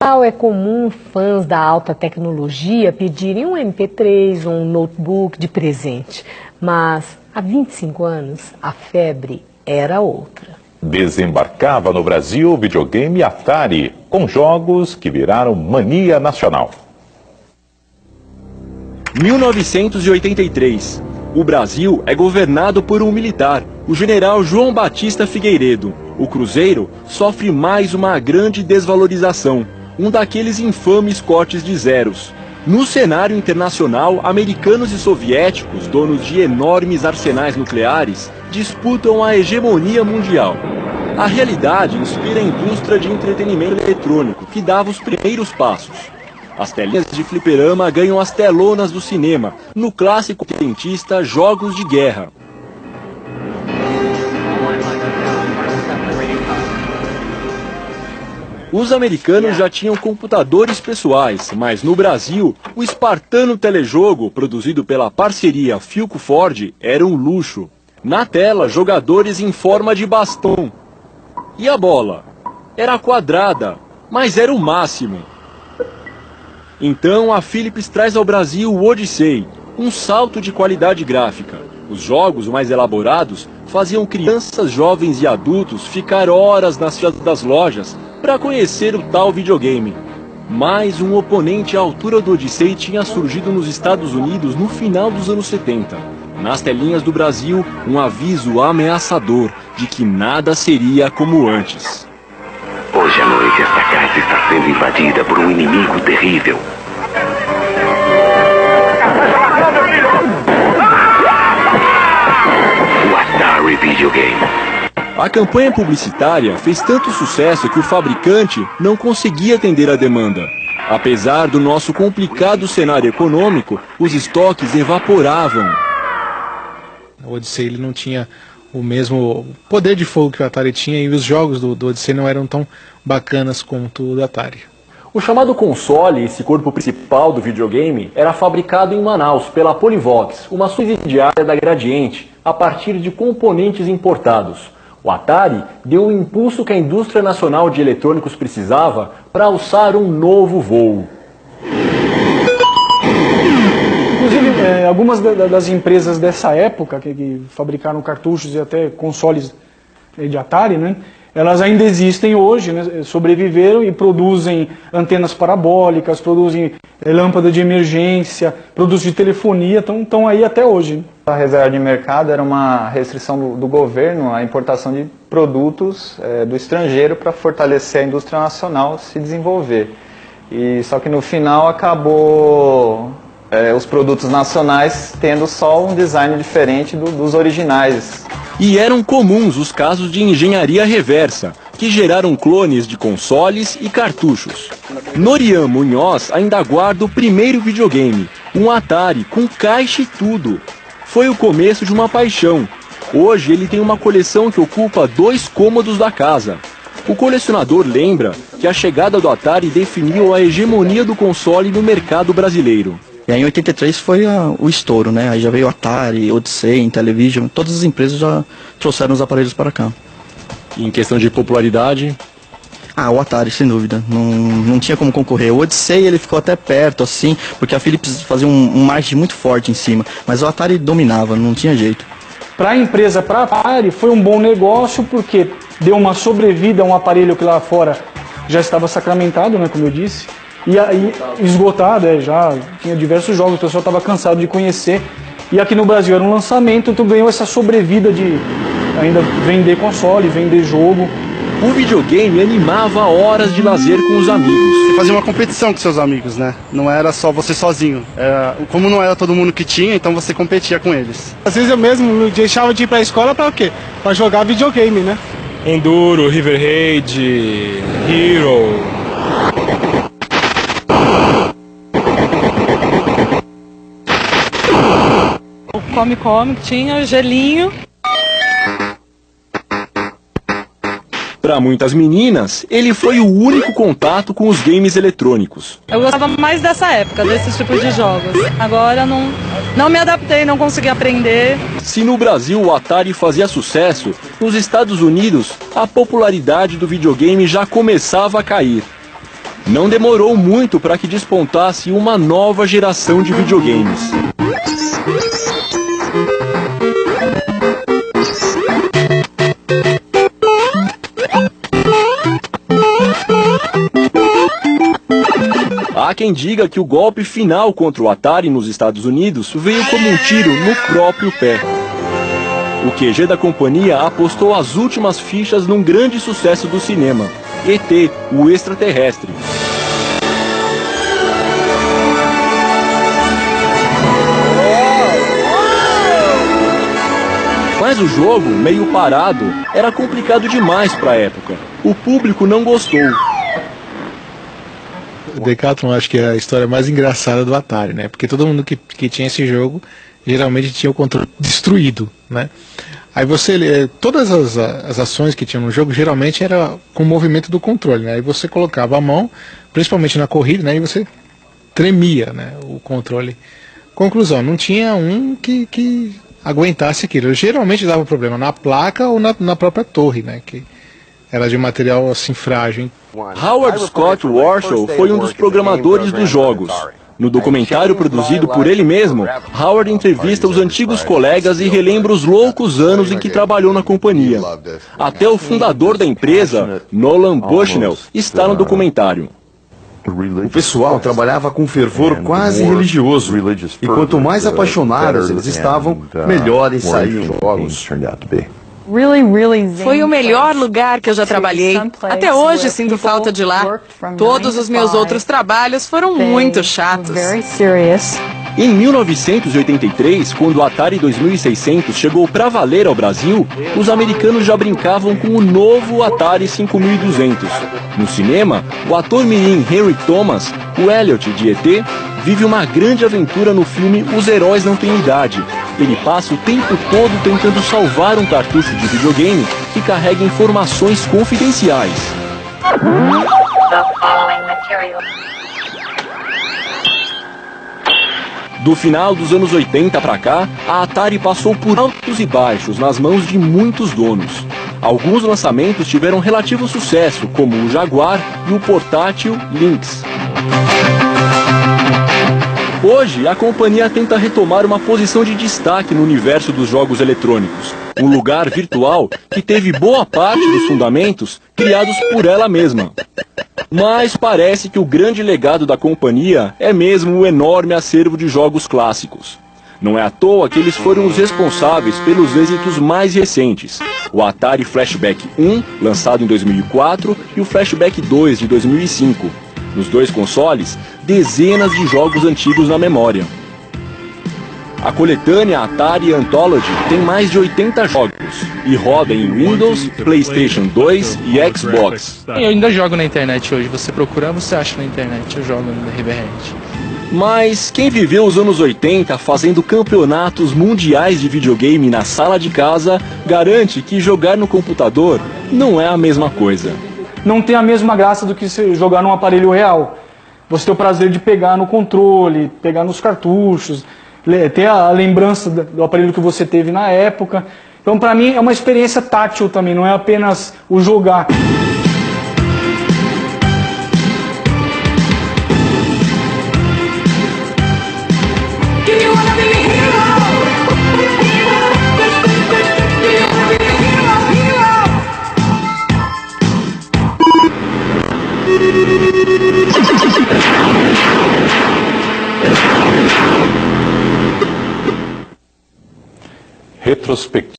É comum fãs da alta tecnologia pedirem um MP3 ou um notebook de presente, mas há 25 anos a febre era outra. Desembarcava no Brasil o videogame Atari, com jogos que viraram mania nacional. 1983. O Brasil é governado por um militar, o general João Batista Figueiredo. O Cruzeiro sofre mais uma grande desvalorização, um daqueles infames cortes de zeros. No cenário internacional, americanos e soviéticos, donos de enormes arsenais nucleares, disputam a hegemonia mundial. A realidade inspira a indústria de entretenimento eletrônico, que dava os primeiros passos. As telinhas de fliperama ganham as telonas do cinema, no clássico dentista Jogos de Guerra. Os americanos já tinham computadores pessoais, mas no Brasil, o espartano telejogo, produzido pela parceria Philco-Ford, era um luxo. Na tela, jogadores em forma de bastão. E a bola? Era quadrada, mas era o máximo. Então a Philips traz ao Brasil o Odyssey, um salto de qualidade gráfica. Os jogos mais elaborados faziam crianças, jovens e adultos ficar horas nas filas das lojas para conhecer o tal videogame. Mas um oponente à altura do Odyssey tinha surgido nos Estados Unidos no final dos anos 70. Nas telinhas do Brasil, um aviso ameaçador de que nada seria como antes. Hoje à noite esta casa está sendo invadida por um inimigo terrível. O Atari Videogame. A campanha publicitária fez tanto sucesso que o fabricante não conseguia atender a demanda. Apesar do nosso complicado cenário econômico, os estoques evaporavam. O Odyssey ele não tinha o mesmo poder de fogo que o Atari tinha, e os jogos do Odyssey não eram tão bacanas quanto o do Atari. O chamado console, esse corpo principal do videogame, era fabricado em Manaus pela Polivox, uma subsidiária da Gradiente, a partir de componentes importados. O Atari deu o impulso que a indústria nacional de eletrônicos precisava para alçar um novo voo. Inclusive, algumas das empresas dessa época, que fabricaram cartuchos e até consoles de Atari, né, elas ainda existem hoje, né, sobreviveram e produzem antenas parabólicas, produzem lâmpada de emergência, produtos de telefonia, estão aí até hoje. A reserva de mercado era uma restrição do governo à importação de produtos do estrangeiro para fortalecer a indústria nacional se desenvolver. E só que no final acabou os produtos nacionais tendo só um design diferente dos originais. E eram comuns os casos de engenharia reversa, que geraram clones de consoles e cartuchos. Norian Munhoz ainda guarda o primeiro videogame, um Atari com caixa e tudo. Foi o começo de uma paixão. Hoje ele tem uma coleção que ocupa 2 cômodos da casa. O colecionador lembra que a chegada do Atari definiu a hegemonia do console no mercado brasileiro. E aí em 83 foi o estouro, né? Aí já veio Atari, Odyssey, Intellivision, todas as empresas já trouxeram os aparelhos para cá. E em questão de popularidade? O Atari, sem dúvida. Não tinha como concorrer. O Odyssey ele ficou até perto, assim, porque a Philips fazia um marketing muito forte em cima. Mas o Atari dominava, não tinha jeito. Para a empresa, para a Atari, foi um bom negócio, porque deu uma sobrevida a um aparelho que lá fora já estava sacramentado, né, como eu disse. E aí, esgotado, já tinha diversos jogos, o pessoal estava cansado de conhecer. E aqui no Brasil era um lançamento, então ganhou essa sobrevida de ainda vender console, vender jogo. O videogame animava horas de lazer com os amigos. Você fazia uma competição com seus amigos, né? Não era só você sozinho. Como não era todo mundo que tinha, então você competia com eles. Às vezes eu mesmo deixava de ir pra escola para o quê? Para jogar videogame, né? Enduro, River Raid, Hero. O Come tinha gelinho. Para muitas meninas, ele foi o único contato com os games eletrônicos. Eu gostava mais dessa época, desses tipos de jogos. Agora não me adaptei, não consegui aprender. Se no Brasil o Atari fazia sucesso, nos Estados Unidos a popularidade do videogame já começava a cair. Não demorou muito para que despontasse uma nova geração de videogames. Há quem diga que o golpe final contra o Atari nos Estados Unidos veio como um tiro no próprio pé. O QG da companhia apostou as últimas fichas num grande sucesso do cinema, ET, o extraterrestre. Mas o jogo, meio parado, era complicado demais para a época. O público não gostou. O Decathlon acho que é a história mais engraçada do Atari, né? Porque todo mundo que tinha esse jogo geralmente tinha o controle destruído, né? Aí todas as ações que tinham no jogo geralmente era com o movimento do controle, né? Aí você colocava a mão, principalmente na corrida, né? E você tremia, né? O controle. Conclusão, não tinha um que aguentasse aquilo. Geralmente dava problema na placa ou na própria torre, né? Que era de material assim frágil. Howard Scott Warshaw foi um dos programadores dos jogos. No documentário produzido por ele mesmo, Howard entrevista os antigos colegas e relembra os loucos anos em que trabalhou na companhia. Até o fundador da empresa, Nolan Bushnell, está no documentário. O pessoal trabalhava com fervor quase religioso, e quanto mais apaixonados eles estavam, melhores saíam os jogos. Foi o melhor lugar que eu já trabalhei. Até hoje sinto falta de lá. Todos os meus outros trabalhos foram muito chatos. Em 1983, quando o Atari 2600 chegou para valer ao Brasil, os americanos já brincavam com o novo Atari 5200. No cinema, o ator mirim Henry Thomas, o Elliot de ET, vive uma grande aventura no filme Os Heróis Não Têm Idade. Ele passa o tempo todo tentando salvar um cartucho de videogame que carrega informações confidenciais. Do final dos anos 80 para cá, a Atari passou por altos e baixos nas mãos de muitos donos. Alguns lançamentos tiveram relativo sucesso, como o Jaguar e o portátil Lynx. Hoje, a companhia tenta retomar uma posição de destaque no universo dos jogos eletrônicos, um lugar virtual que teve boa parte dos fundamentos criados por ela mesma. Mas parece que o grande legado da companhia é mesmo o enorme acervo de jogos clássicos. Não é à toa que eles foram os responsáveis pelos êxitos mais recentes, o Atari Flashback 1, lançado em 2004, e o Flashback 2, de 2005. Nos dois consoles, dezenas de jogos antigos na memória. A coletânea Atari Anthology tem mais de 80 jogos e roda em Windows, PlayStation 2 e Xbox. Eu ainda jogo na internet hoje, você procura, você acha na internet, eu jogo no Riverhead. Mas quem viveu os anos 80 fazendo campeonatos mundiais de videogame na sala de casa, garante que jogar no computador não é a mesma coisa. Não tem a mesma graça do que você jogar num aparelho real. Você tem o prazer de pegar no controle, pegar nos cartuchos, ter a lembrança do aparelho que você teve na época. Então, para mim, é uma experiência tátil também, não é apenas o jogar. Retrospectiva.